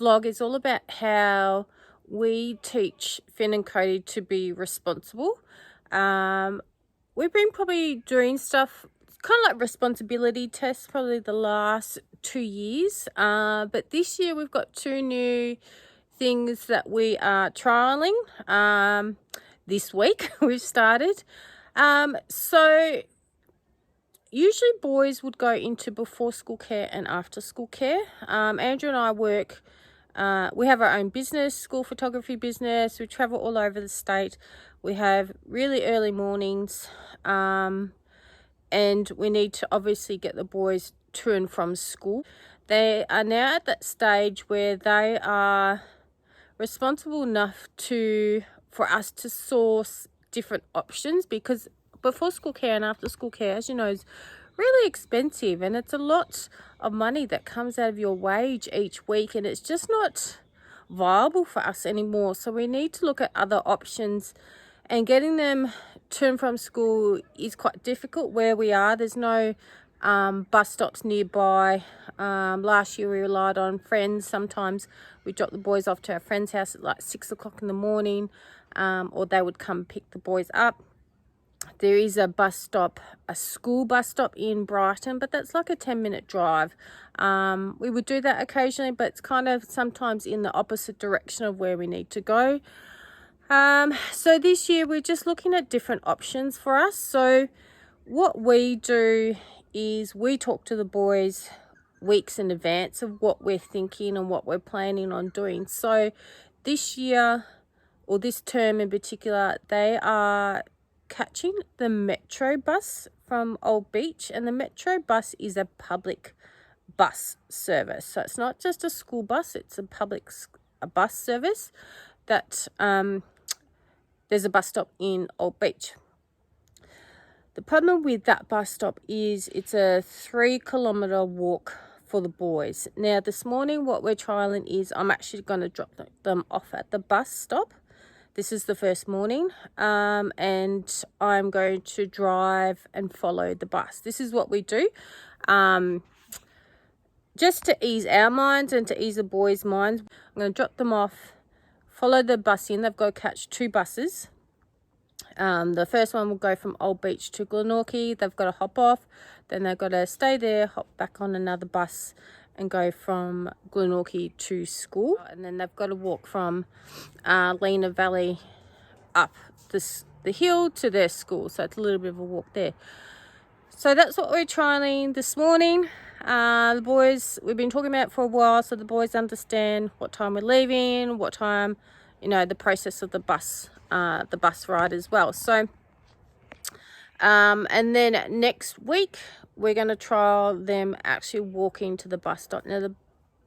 vlog is all about how we teach Finn and Kohdi to be responsible. We've been probably doing stuff kind of like responsibility tests probably the last 2 years, but this year we've got 2 new things that we are trialing. This week we've started. So usually boys would go into before school care and after school care. Andrew and I work, we have our own business, school photography business. We travel all over the state. We have really early mornings, and we need to obviously get the boys to and from school. They are now at that stage where they are responsible enough for us to source different options, because before school care and after school care, as you know, is really expensive, and it's a lot of money that comes out of your wage each week, and it's just not viable for us anymore. So we need to look at other options, and getting them to and from school is quite difficult where we are. There's no bus stops nearby. Last year we relied on friends. Sometimes we dropped the boys off to our friend's house at like 6 o'clock in the morning, or they would come pick the boys up. There is a bus stop, a school bus stop in Brighton, but that's like a 10-minute drive. We would do that occasionally, but it's kind of sometimes in the opposite direction of where we need to go. So this year we're just looking at different options for us. So what we do is we talk to the boys weeks in advance of what we're thinking and what we're planning on doing. So this year, or this term in particular, they are catching the Metro bus from Old Beach, and the Metro bus is a public bus service. So it's not just a school bus, it's a bus service that there's a bus stop in Old Beach. The problem with that bus stop is it's a 3-kilometer walk for the boys. Now this morning what we're trialing is I'm actually going to drop them off at the bus stop. This is the first morning, and I'm going to drive and follow the bus. This is what we do, just to ease our minds and to ease the boys' minds. I'm going to drop them off, follow the bus in. They've got to catch 2 buses. The first one will go from Old Beach to Glenorchy. They've got to hop off, then they've got to stay there, hop back on another bus and go from Glenorchy to school. And then they've got to walk from Lena Valley up the hill to their school. So it's a little bit of a walk there. So that's what we're trialing this morning. The boys, we've been talking about it for a while, so the boys understand what time we're leaving, what time, you know, the process of the bus ride as well. So and then next week we're going to trial them actually walking to the bus stop. Now the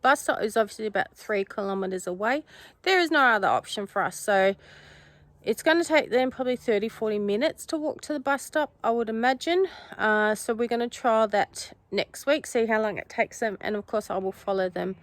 bus stop is obviously about 3 kilometers away. There is no other option for us, so it's going to take them probably 30-40 minutes to walk to the bus stop, I would imagine. So we're going to trial that next week, see how long it takes them, and of course I will follow them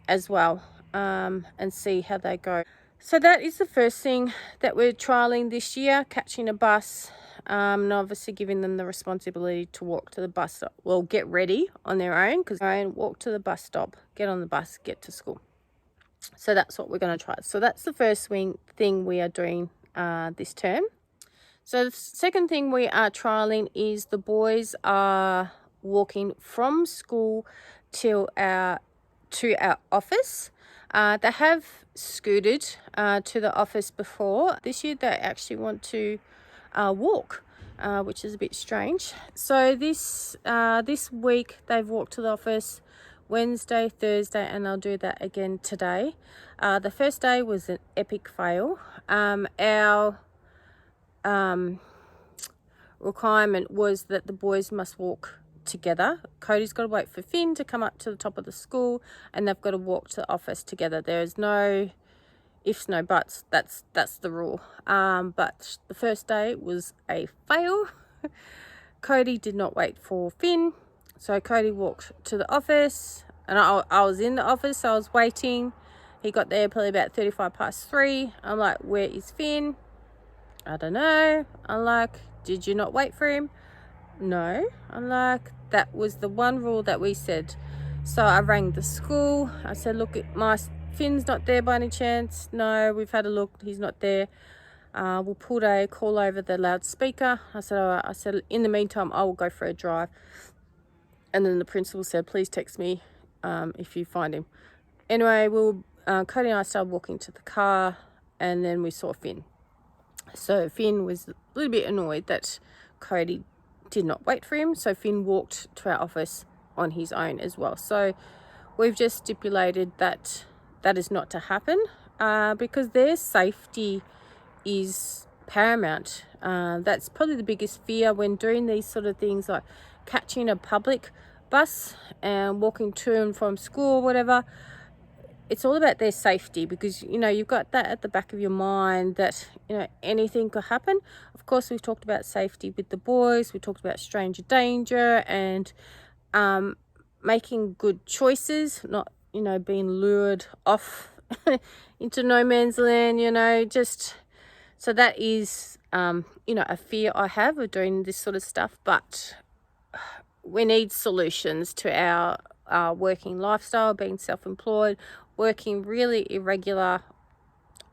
as well, and see how they go. So that is the first thing that we're trialing this year, catching a bus, and obviously giving them the responsibility to walk to the bus stop. Well, get ready on their own, because walk to the bus stop, get on the bus, get to school. So that's what we're going to try. So that's the first thing we are doing this term. So the second thing we are trialing is the boys are walking from school to our office. They have scooted to the office before. This year they actually want to walk, which is a bit strange. So this week they've walked to the office Wednesday, Thursday, and they'll do that again today. The first day was an epic fail. Our requirement was that the boys must walk together. Kohdi's got to wait for Finn to come up to the top of the school, and they've got to walk to the office together. There is no ifs, no buts. That's the rule. But the first day was a fail. Kohdi did not wait for Finn, so Kohdi walked to the office, and I was in the office, so I was waiting. He got there probably about 3:35. I'm like, where is Finn? I don't know. I'm like, did you not wait for him? No. I'm like, that was the one rule that we said. So I rang the school. I said, look, my Finn's not there by any chance? No, we've had a look, he's not there. We pulled a call over the loudspeaker. I said, all right. I said, in the meantime, I will go for a drive. And then the principal said, please text me if you find him. Anyway, Cody and I started walking to the car, and then we saw Finn. So Finn was a little bit annoyed that Cody did not wait for him. So Finn walked to our office on his own as well. So we've just stipulated that that is not to happen because their safety is paramount. That's probably the biggest fear when doing these sort of things, like catching a public bus and walking to and from school or whatever. It's all about their safety, because you've got that at the back of your mind that anything could happen. Of course, we've talked about safety with the boys. We talked about stranger danger and making good choices, not being lured off into no man's land. Just so that is a fear I have of doing this sort of stuff. But we need solutions to our working lifestyle, being self-employed, working really irregular,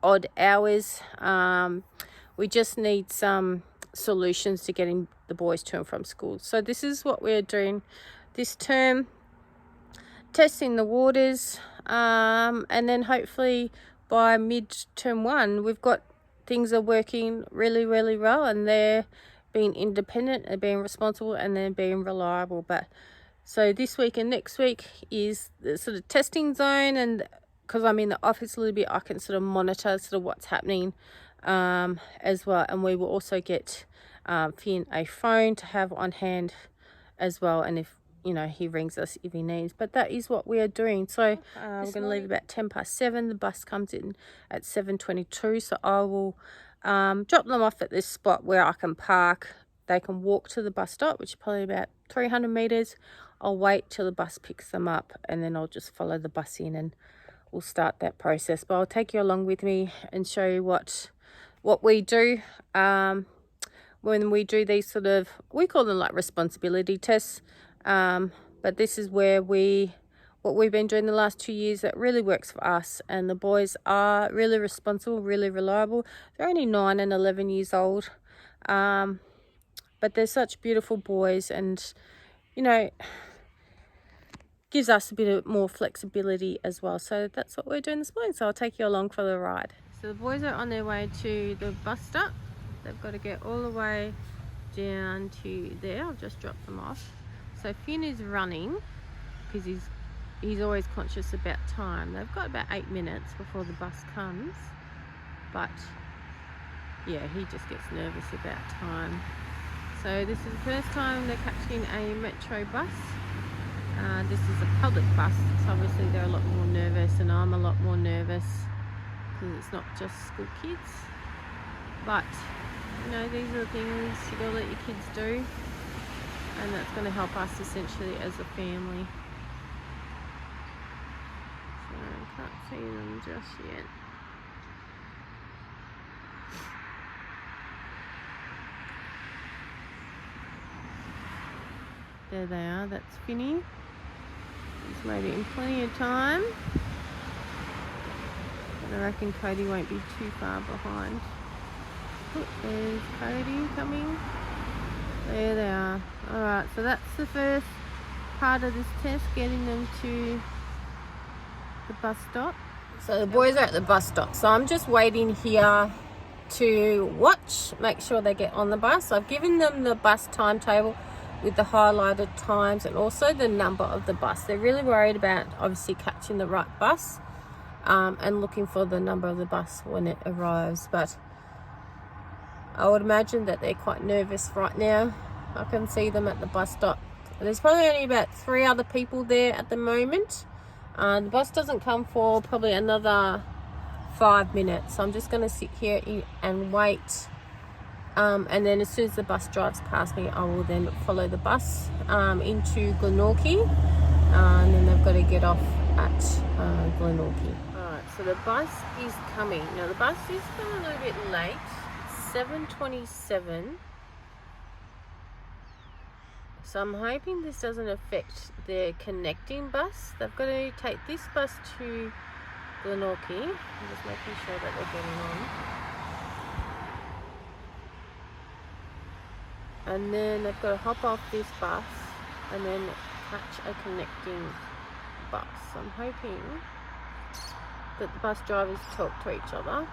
odd hours. We just need some solutions to getting the boys to and from school. So this is what we're doing this term, testing the waters, and then hopefully by mid-term 1, we've got things are working really, really well, and they're being independent and being responsible and then being reliable. But so this week and next week is the sort of testing zone, and because I'm in the office a little bit, I can sort of monitor sort of what's happening as well. And we will also get Finn a phone to have on hand as well, and if he rings us if he needs. But that is what we are doing. So we're going to leave about 7:10. The bus comes in at 7:22, so I will drop them off at this spot where I can park. They can walk to the bus stop, which is probably about 300 meters. I'll wait till the bus picks them up, and then I'll just follow the bus in and we'll start that process. But I'll take you along with me and show you what we do when we do these sort of, we call them like responsibility tests. But this is where what we've been doing the last 2 years that really works for us, and the boys are really responsible, really reliable. They're only 9 and 11 years old, but they're such beautiful boys, and gives us a bit of more flexibility as well. So that's what we're doing this morning. So I'll take you along for the ride. So the boys are on their way to the bus stop. They've got to get all the way down to there. I'll just drop them off. So Finn is running because he's always conscious about time. They've got about 8 minutes before the bus comes, but yeah, he just gets nervous about time. So this is the first time they're catching a metro bus. This is a public bus, so obviously they're a lot more nervous, and I'm a lot more nervous because it's not just school kids. But these are the things you gotta let your kids do, and that's going to help us essentially as a family. So I can't see them just yet. There they are. That's Finny. He's made it in plenty of time. But I reckon Cody won't be too far behind. Oh, there's Cody coming. There they are. Alright, so that's the first part of this test, getting them to the bus stop. So the boys are at the bus stop, so I'm just waiting here to watch, make sure they get on the bus. I've given them the bus timetable with the highlighted times and also the number of the bus. They're really worried about obviously catching the right bus and looking for the number of the bus when it arrives. But I would imagine that they're quite nervous right now. I can see them at the bus stop. There's probably only about 3 other people there at the moment. The bus doesn't come for probably another 5 minutes. So I'm just going to sit here and wait. And then as soon as the bus drives past me, I will then follow the bus into Glenorchy. And then they've got to get off at Glenorchy. Alright, so the bus is coming. Now the bus is coming a little bit late. 7:27. So I'm hoping this doesn't affect their connecting bus. They've got to take this bus to Glenorchy. I'm just making sure that they're getting on. And then they've got to hop off this bus and then catch a connecting bus. I'm hoping that the bus drivers talk to each other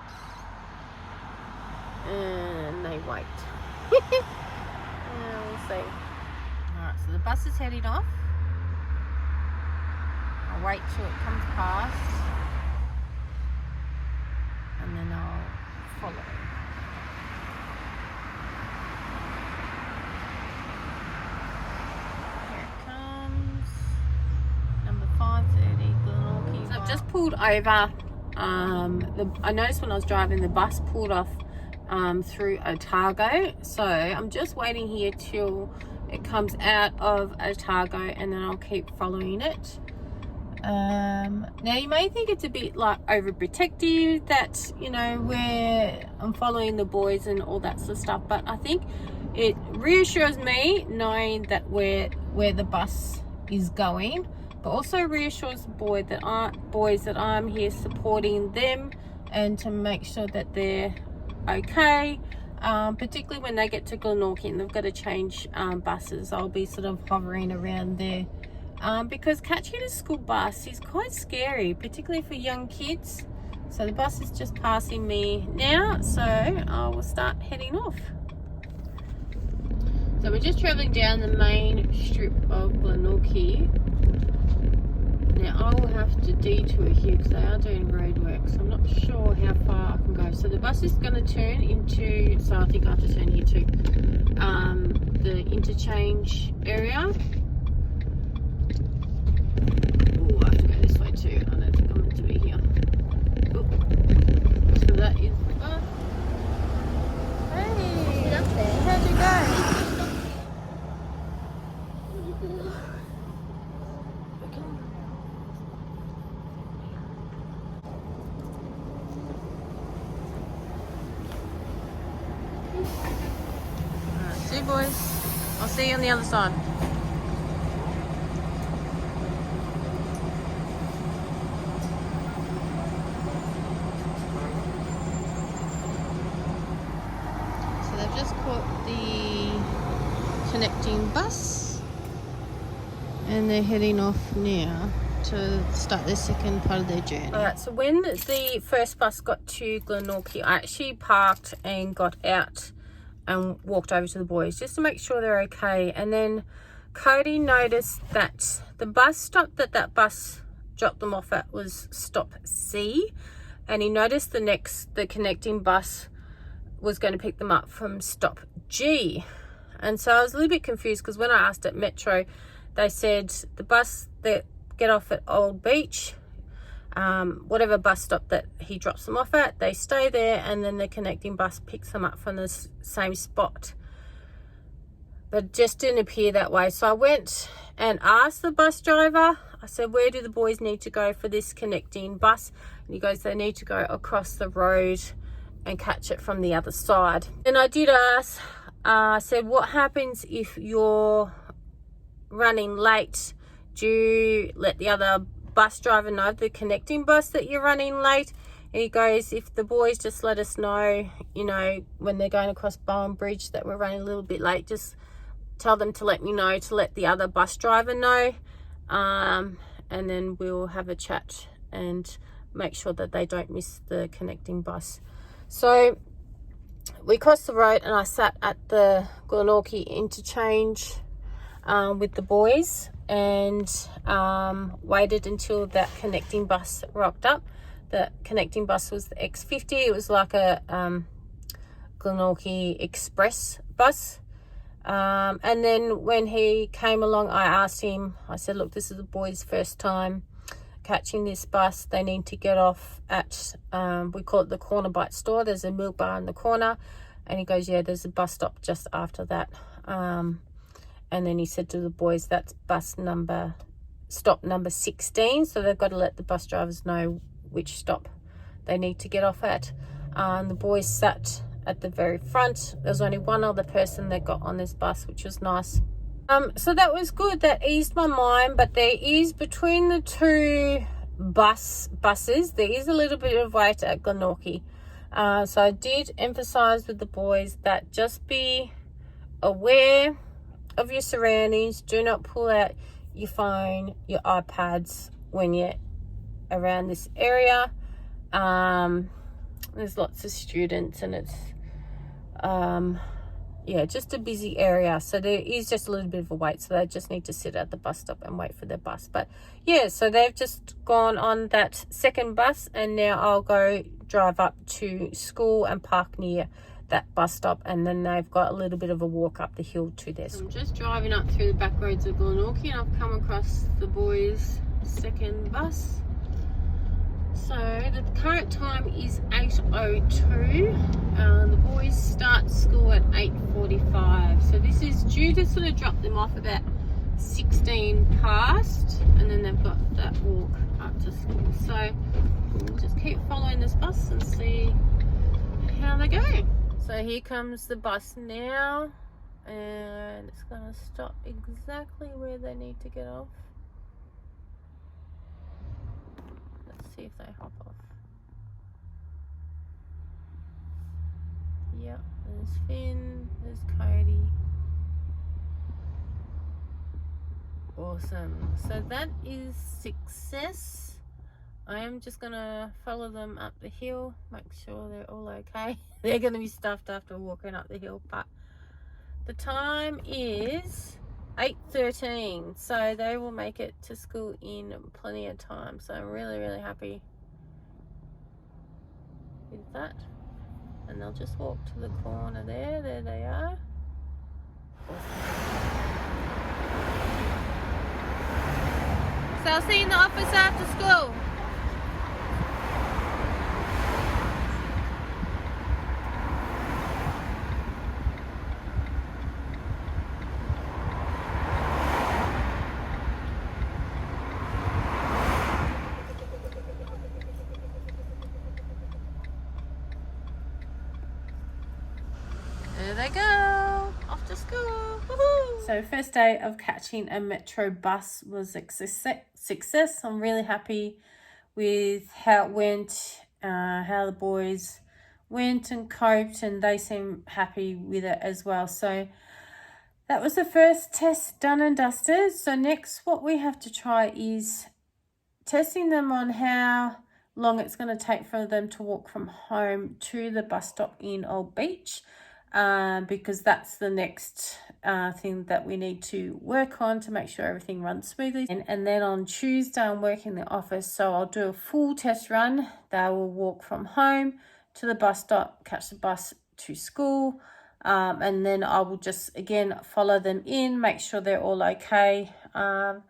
and they wait. We'll see. Alright, so the bus is heading off. I'll wait till it comes past and then I'll follow. Here it comes. Number 530, Glenorchy. So I've just pulled over. I noticed when I was driving, the bus pulled off through Otago. So I'm just waiting here till it comes out of Otago and then I'll keep following it. Now you may think it's a bit like overprotective that, you know, where I'm following the boys and all that sort of stuff, but I think it reassures me knowing that where the bus is going, but also reassures boys that I'm here supporting them and to make sure that they're okay, particularly when they get to Glenorchy and they've got to change buses. I'll be sort of hovering around there. Because catching a school bus is quite scary, particularly for young kids. So the bus is just passing me now, so I will start heading off. So we're just travelling down the main strip of Glenorchy. Now I will have to detour here because they are doing road work, so I'm not sure how far I can go. So the bus is going to turn into, so I think I have to turn here too, the interchange area. Oh, I have to go this way too. I don't think I'm meant to be here. Oh. So that is the bus. Hey, get up there. How'd you go? Alright, see you boys. I'll see you on the other side. Just caught the connecting bus and they're heading off now to start their second part of their journey. Alright, so when the first bus got to Glenorchy, I actually parked and got out and walked over to the boys just to make sure they're okay. And then Cody noticed that the bus stop that bus dropped them off at was stop C, and he noticed the connecting bus was going to pick them up from stop G. And so I was a little bit confused because when I asked at Metro, they said the bus that get off at Old Beach, whatever bus stop that he drops them off at, they stay there and then the connecting bus picks them up from the same spot. But it just didn't appear that way. So I went and asked the bus driver, I said, where do the boys need to go for this connecting bus? And he goes, they need to go across the road and catch it from the other side. And I did ask, I said, what happens if you're running late? Do you let the other bus driver know, the connecting bus, that you're running late? And he goes, if the boys just let us know, you know, when they're going across Bowen Bridge that we're running a little bit late, just tell them to let me know, to let the other bus driver know, and then we'll have a chat and make sure that they don't miss the connecting bus. So we crossed the road and I sat at the Glenorchy interchange with the boys and waited until that connecting bus rocked up. The connecting bus was the X50. It was like a Glenorchy Express bus. And then when he came along, I asked him, I said, look, this is the boys' first time catching this bus. They need to get off at, we call it the Corner Bite store. There's a milk bar in the corner. And he goes, yeah, there's a bus stop just after that. And then he said to the boys, that's stop number 16. So they've got to let the bus drivers know which stop they need to get off at. The boys sat at the very front. There's only one other person that got on this bus, which was nice. So that was good. That eased my mind. But there is, between the two buses, there is a little bit of wait at Glenorchy. So I did emphasize with the boys that just be aware of your surroundings. Do not pull out your phone, your iPads when you're around this area. There's lots of students, and it's yeah, just a busy area, so there is just a little bit of a wait, so they just need to sit at the bus stop and wait for their bus. But yeah, so they've just gone on that second bus, and now I'll go drive up to school and park near that bus stop, and then they've got a little bit of a walk up the hill to their school. I'm just driving up through the back roads of Glenorchy, and I've come across the boys' second bus. So the current time is 8:02. The boys start school at 8:45. So this is due to sort of drop them off about 16 past, and then they've got that walk up to school. So we'll just keep following this bus and see how they go. So here comes the bus now, and it's going to stop exactly where they need to get off. See if they hop off. Yep, there's Finn, there's Kohdi. Awesome. So that is success. I am just gonna follow them up the hill, make sure they're all okay. They're gonna be stuffed after walking up the hill, but the time is 8:13, so they will make it to school in plenty of time. So I'm really happy with that. And they'll just walk to the corner there. There they are. Awesome. So I'll see you in the office after school. There they go, off to school. Woohoo! So first day of catching a metro bus was a success. I'm really happy with how it went, how the boys went and coped, and they seem happy with it as well. So that was the first test done and dusted. So next what we have to try is testing them on how long it's going to take for them to walk from home to the bus stop in Old Beach. Because that's the next thing that we need to work on to make sure everything runs smoothly. And then on Tuesday I'm working in the office, so I'll do a full test run. They will walk from home to the bus stop, catch the bus to school, and then I will just again follow them in, make sure they're all okay, and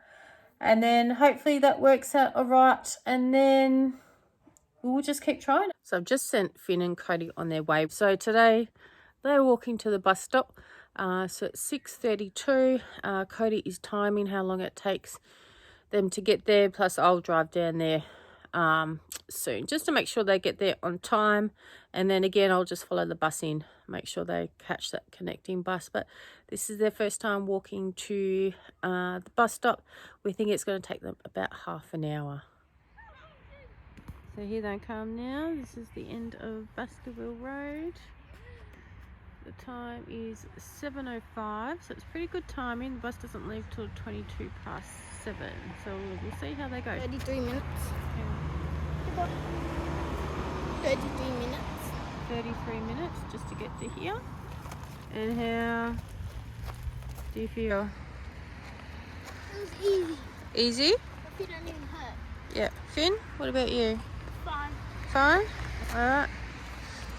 then hopefully that works out all right, and then we'll just keep trying. So I've just sent Finn and Kohdi on their way. So today they're walking to the bus stop. So it's 6:32. Kohdi is timing how long it takes them to get there. Plus I'll drive down there soon just to make sure they get there on time. And then again, I'll just follow the bus in, make sure they catch that connecting bus. But this is their first time walking to the bus stop. We think it's going to take them about half an hour. So here they come now. This is the end of Baskerville Road. The time is 7:05, so it's pretty good timing. The bus doesn't leave till 22 past 7, so we'll see how they go. 33 minutes. Okay. 33 minutes. 33 minutes just to get to here. And how do you feel? It was easy. Easy? My feet don't even hurt. Yeah. Finn, what about you? Fine. Fine? Alright.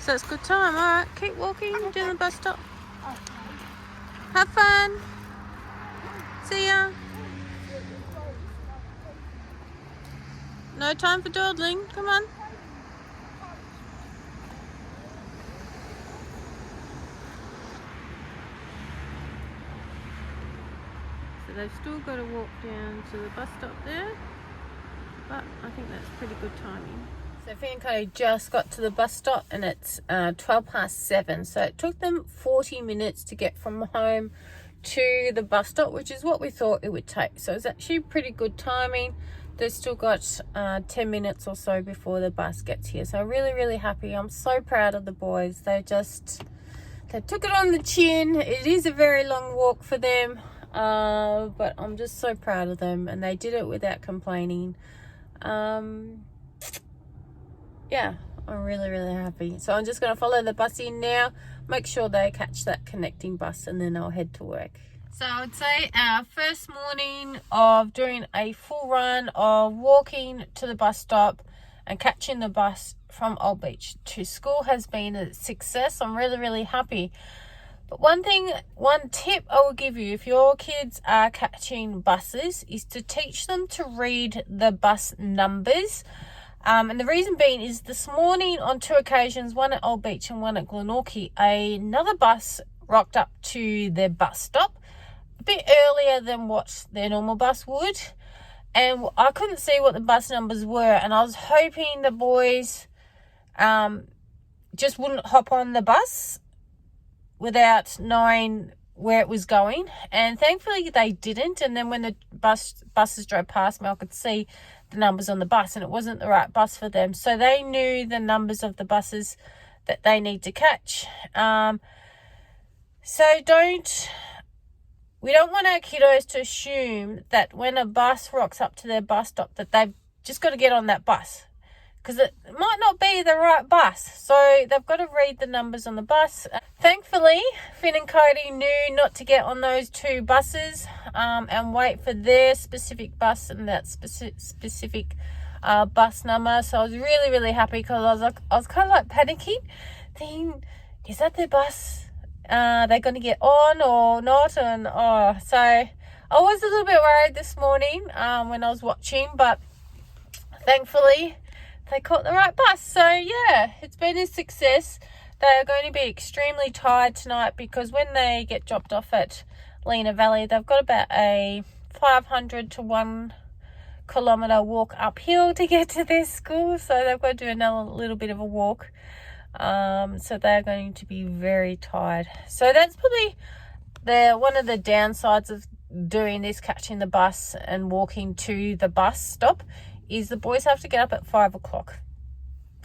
So it's good time. Alright, keep walking to the bus stop. Have fun. See ya. No time for dawdling. Come on. So they've still got to walk down to the bus stop there, but I think that's pretty good timing. So Finn and Kohdi just got to the bus stop, and it's 12 past 7. So it took them 40 minutes to get from home to the bus stop, which is what we thought it would take. So it's actually pretty good timing. they've still got 10 minutes or so before the bus gets here. So really, really happy. I'm so proud of the boys. They took it on the chin. It is a very long walk for them, but I'm just so proud of them, and they did it without complaining. Yeah, I'm really, really happy. So I'm just going to follow the bus in now, make sure they catch that connecting bus, and then I'll head to work. So I would say our first morning of doing a full run of walking to the bus stop and catching the bus from Old Beach to school has been a success. I'm really, really happy. But one tip I will give you if your kids are catching buses is to teach them to read the bus numbers. And the reason being is this morning on 2 occasions, one at Old Beach and one at Glenorchy, another bus rocked up to their bus stop a bit earlier than what their normal bus would. And I couldn't see what the bus numbers were. And I was hoping the boys just wouldn't hop on the bus without knowing where it was going. And thankfully they didn't. And then when the buses drove past me, I could see the numbers on the bus, and it wasn't the right bus for them. So they knew the numbers of the buses that they need to catch. So we don't want our kiddos to assume that when a bus rocks up to their bus stop that they've just got to get on that bus, because it might not be the right bus. So they've got to read the numbers on the bus. Thankfully, Finn and Kohdi knew not to get on those 2 buses and wait for their specific bus and that specific bus number. So I was really, really happy, because I was kind of like panicking, thinking, is that their bus? Are they going to get on or not? So I was a little bit worried this morning when I was watching, but thankfully they caught the right bus. So yeah, it's been a success. They're going to be extremely tired tonight, because when they get dropped off at Lena Valley, they've got about a 500 to 1 kilometre walk uphill to get to their school. So they've got to do another little bit of a walk. So they're going to be very tired. So that's probably one of the downsides of doing this, catching the bus and walking to the bus stop, is the boys have to get up at 5 o'clock,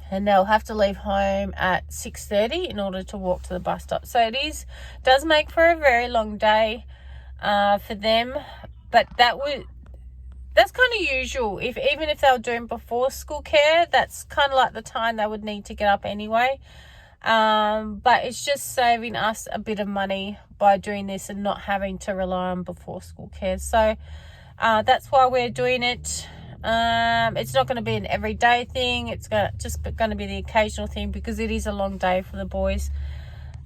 and they'll have to leave home at 6:30 in order to walk to the bus stop. So it does make for a very long day for them, but that's kind of usual. Even if they were doing before school care, that's kind of like the time they would need to get up anyway. But it's just saving us a bit of money by doing this and not having to rely on before school care. So that's why we're doing it. It's not going to be an everyday thing. It's just going to be the occasional thing, because it is a long day for the boys.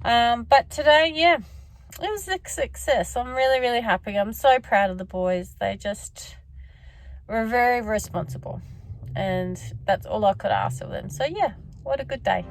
But today, yeah, it was a success. I'm really, really happy. I'm so proud of the boys. They just were very responsible, and that's all I could ask of them. So yeah, what a good day.